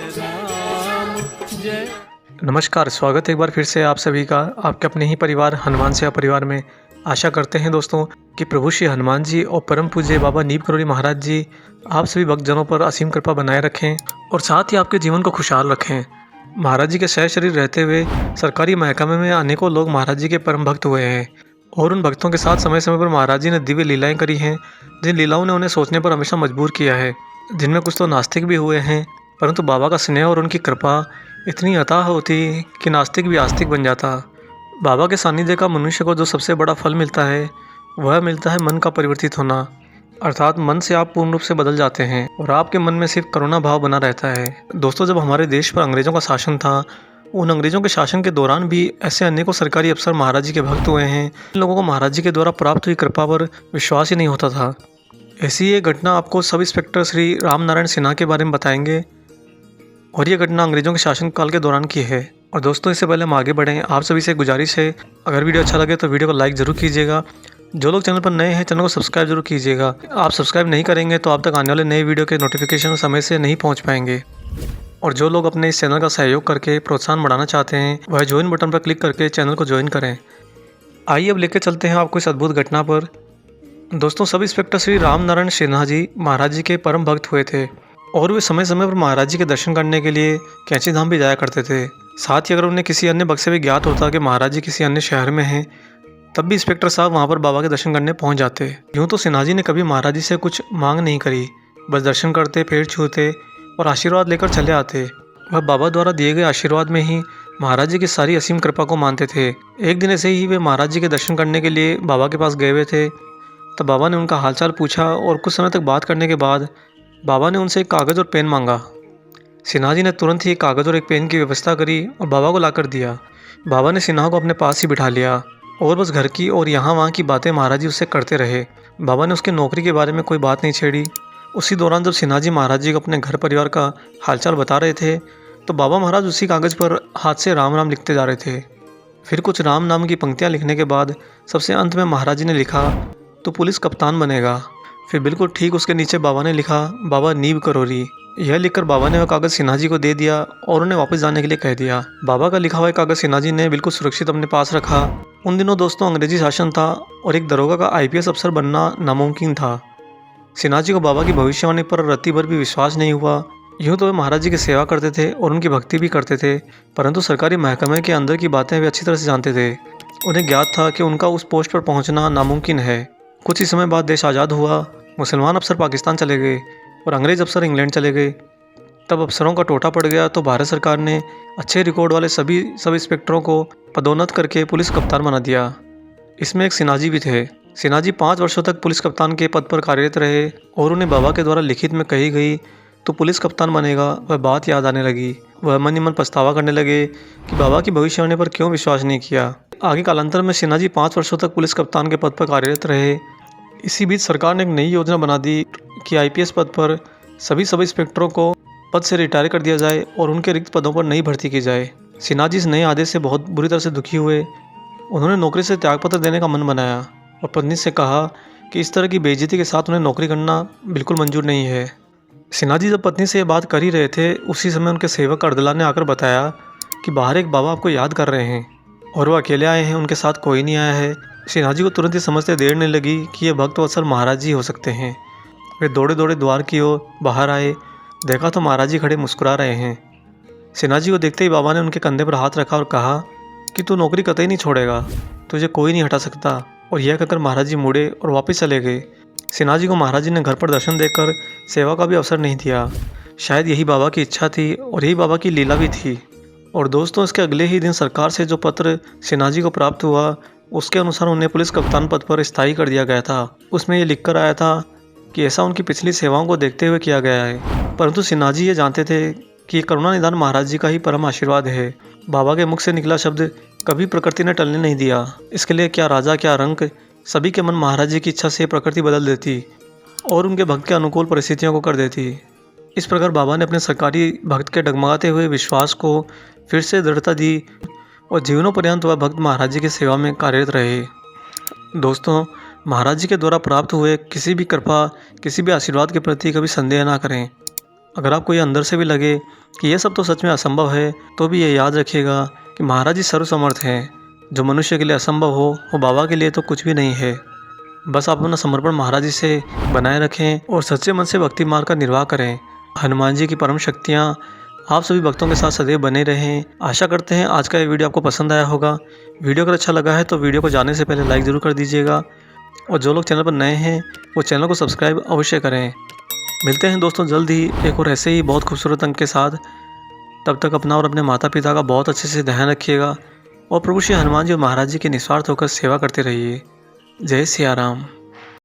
राम जय। नमस्कार, स्वागत है एक बार फिर से आप सभी का आपके अपने ही परिवार हनुमान सेवा परिवार में। आशा करते हैं दोस्तों कि प्रभु श्री हनुमान जी और परम पूज्य बाबा नीम करोली महाराज जी आप सभी भक्तजनों पर असीम कृपा बनाए रखें और साथ ही आपके जीवन को खुशहाल रखें। महाराज जी के सह शरीर रहते हुए सरकारी महकमे में अनेकों लोग महाराज जी के परम भक्त हुए हैं और उन भक्तों के साथ समय समय पर महाराज जी ने दिव्य लीलाएं करी हैं, जिन लीलाओं ने उन्हें सोचने पर हमेशा मजबूर किया है। जिनमें कुछ तो नास्तिक भी हुए हैं, परंतु बाबा का स्नेह और उनकी कृपा इतनी अथाह होती कि नास्तिक भी आस्तिक बन जाता। बाबा के सानिध्य का मनुष्य को जो सबसे बड़ा फल मिलता है वह मिलता है मन का परिवर्तित होना, अर्थात मन से आप पूर्ण रूप से बदल जाते हैं और आपके मन में सिर्फ करुणा भाव बना रहता है। दोस्तों, जब हमारे देश पर अंग्रेजों का शासन था, उन अंग्रेजों के शासन के दौरान भी ऐसे अनेकों सरकारी अफसर महाराज जी के भक्त हुए हैं। इन लोगों को महाराज जी के द्वारा प्राप्त हुई कृपा पर विश्वास ही नहीं होता था। ऐसी ये घटना आपको सब इंस्पेक्टर श्री राम नारायण सिन्हा के बारे में बताएंगे और ये घटना अंग्रेजों के शासनकाल के दौरान की है। और दोस्तों, इससे पहले हम आगे बढ़ें, आप सभी से गुजारिश है, अगर वीडियो अच्छा लगे तो वीडियो को लाइक ज़रूर कीजिएगा। जो लोग चैनल पर नए हैं चैनल को सब्सक्राइब जरूर कीजिएगा। आप सब्सक्राइब नहीं करेंगे तो आप तक आने वाले नए वीडियो के नोटिफिकेशन समय से नहीं पहुंच पाएंगे। और जो लोग अपने इस चैनल का सहयोग करके प्रोत्साहन बढ़ाना चाहते हैं वह ज्वाइन बटन पर क्लिक करके चैनल को ज्वाइन करें। आइए अब लेकर चलते हैं आपको इस अद्भुत घटना पर। दोस्तों, सब इंस्पेक्टर श्री राम नारायण सिन्हा जी महाराज जी के परम भक्त हुए थे और वे समय समय पर महाराज जी के दर्शन करने के लिए कैंची धाम भी जाया करते थे। साथ ही अगर उन्हें किसी अन्य भक्त से भी ज्ञात होता कि महाराज जी किसी अन्य शहर में हैं, तब भी इंस्पेक्टर साहब वहां पर बाबा के दर्शन करने पहुंच जाते। यूँ तो सिन्हा जी ने कभी महाराज जी से कुछ मांग नहीं करी, बस दर्शन करते, पैर छूते और आशीर्वाद लेकर चले आते। वह बाबा द्वारा दिए गए आशीर्वाद में ही महाराज जी की सारी असीम कृपा को मानते थे। एक दिन ऐसे ही वे महाराज जी के दर्शन करने के लिए बाबा के पास गए हुए थे, तब बाबा ने उनका हालचाल पूछा और कुछ समय तक बात करने के बाद बाबा ने उनसे एक कागज़ और पेन मांगा। सिन्हा जी ने तुरंत ही एक कागज़ और एक पेन की व्यवस्था करी और बाबा को लाकर दिया। बाबा ने सिन्हा को अपने पास ही बिठा लिया और बस घर की और यहाँ वहाँ की बातें महाराज जी उससे करते रहे। बाबा ने उसकी नौकरी के बारे में कोई बात नहीं छेड़ी। उसी दौरान जब सिन्हा जी महाराज जी को अपने घर परिवार का हालचाल बता रहे थे तो बाबा महाराज उसी कागज़ पर हाथ से राम राम लिखते जा रहे थे। फिर कुछ राम नाम की पंक्तियाँ लिखने के बाद सबसे अंत में महाराज जी ने लिखा, तो पुलिस कप्तान बनेगा। फिर बिल्कुल ठीक उसके नीचे बाबा ने लिखा, बाबा नीम करोली। यह लिखकर बाबा ने वह कागज़ सिन्हा जी को दे दिया और उन्हें वापस जाने के लिए कह दिया। बाबा का लिखा हुआ कागज़ सिन्हा जी ने बिल्कुल सुरक्षित अपने पास रखा। उन दिनों दोस्तों अंग्रेजी शासन था और एक दरोगा का IPS अफसर बनना नामुमकिन था। सिन्हा जी को बाबा की भविष्यवाणी पर रत्ती भर भी विश्वास नहीं हुआ। यूँ तो वे महाराज जी की सेवा करते थे और उनकी भक्ति भी करते थे, परंतु सरकारी महकमे के अंदर की बातें वे अच्छी तरह से जानते थे। उन्हें ज्ञात था कि उनका उस पोस्ट पर पहुँचना नामुमकिन है। कुछ ही समय बाद देश आज़ाद हुआ। मुसलमान अफसर पाकिस्तान चले गए और अंग्रेज़ अफसर इंग्लैंड चले गए। तब अफसरों का टोटा पड़ गया तो भारत सरकार ने अच्छे रिकॉर्ड वाले सभी सब इंस्पेक्टरों को पदोन्नत करके पुलिस कप्तान बना दिया। इसमें एक सिन्हा जी भी थे। सिन्हा जी 5 वर्षों तक पुलिस कप्तान के पद पर कार्यरत रहे और उन्हें बाबा के द्वारा लिखित में कही गई तो पुलिस कप्तान बनेगा वह बात याद आने लगी। वह मन ही मन पछतावा करने लगे कि बाबा की भविष्यवाणी पर क्यों विश्वास नहीं किया। आगे कालांतर में सिन्हा जी 5 वर्षों तक पुलिस कप्तान के पद पर कार्यरत रहे। इसी बीच सरकार ने एक नई योजना बना दी कि IPS पद पर सभी सब इंस्पेक्टरों को पद से रिटायर कर दिया जाए और उनके रिक्त पदों पर नई भर्ती की जाए। सिन्हा जी इस नए आदेश से बहुत बुरी तरह से दुखी हुए। उन्होंने नौकरी से त्यागपत्र देने का मन बनाया और पत्नी से कहा कि इस तरह की बेइज्जती के साथ उन्हें नौकरी करना बिल्कुल मंजूर नहीं है। सिन्हा जी जब पत्नी से ये बात कर ही रहे थे, उसी समय उनके सेवक अर्दला ने आकर बताया कि बाहर एक बाबा आपको याद कर रहे हैं और वो अकेले आए हैं, उनके साथ कोई नहीं आया है। सिन्हा जी को तुरंत ही समझते देर नहीं लगी कि ये भक्त वत्सल महाराज जी हो सकते हैं। वे दौड़े दौड़े द्वार की ओर बाहर आए, देखा तो महाराज जी खड़े मुस्कुरा रहे हैं। सिन्हा जी को देखते ही बाबा ने उनके कंधे पर हाथ रखा और कहा कि तू नौकरी कतई नहीं छोड़ेगा, तुझे कोई नहीं हटा सकता। और यह कहकर महाराज जी मुड़े और वापस चले गए। सिन्हा जी को महाराज जी ने घर पर दर्शन देकर सेवा का भी अवसर नहीं दिया। शायद यही बाबा की इच्छा थी और यही बाबा की लीला भी थी। और दोस्तों, इसके अगले ही दिन सरकार से जो पत्र सिन्हा जी को प्राप्त हुआ उसके अनुसार उन्हें पुलिस कप्तान पद पर स्थायी कर दिया गया था। उसमें ये लिखकर आया था कि ऐसा उनकी पिछली सेवाओं को देखते हुए किया गया है। परंतु सिन्हा जी ये जानते थे कि ये करुणा निधान महाराज जी का ही परम आशीर्वाद है। बाबा के मुख से निकला शब्द कभी प्रकृति ने टलने नहीं दिया। इसके लिए क्या राजा क्या रंक, सभी के मन महाराज जी की इच्छा से प्रकृति बदल देती और उनके भक्त के अनुकूल परिस्थितियों को कर देती। इस प्रकार बाबा ने अपने सरकारी भक्त के डगमगाते हुए विश्वास को फिर से दृढ़ता दी और जीवनों पर्यंत वह भक्त महाराज जी की सेवा में कार्यरत रहे। दोस्तों, महाराज जी के द्वारा प्राप्त हुए किसी भी कृपा, किसी भी आशीर्वाद के प्रति कभी संदेह ना करें। अगर आपको ये अंदर से भी लगे कि ये सब तो सच में असंभव है, तो भी ये याद रखिएगा कि महाराज जी सर्वसमर्थ हैं। जो मनुष्य के लिए असंभव हो वो बाबा के लिए तो कुछ भी नहीं है। बस आप अपना समर्पण महाराज जी से बनाए रखें और सच्चे मन से भक्ति मार्ग का निर्वाह करें। हनुमान जी की परम शक्तियाँ आप सभी भक्तों के साथ सदैव बने रहें। आशा करते हैं आज का ये वीडियो आपको पसंद आया होगा। वीडियो अगर अच्छा लगा है तो वीडियो को जाने से पहले लाइक ज़रूर कर दीजिएगा और जो लोग चैनल पर नए हैं वो चैनल को सब्सक्राइब अवश्य करें। मिलते हैं दोस्तों जल्द ही एक और ऐसे ही बहुत खूबसूरत अंक के साथ। तब तक अपना और अपने माता पिता का बहुत अच्छे से ध्यान रखिएगा और प्रभु श्री हनुमान जी और महाराज जी के निस्वार्थ होकर सेवा करते रहिए। जय सिया राम।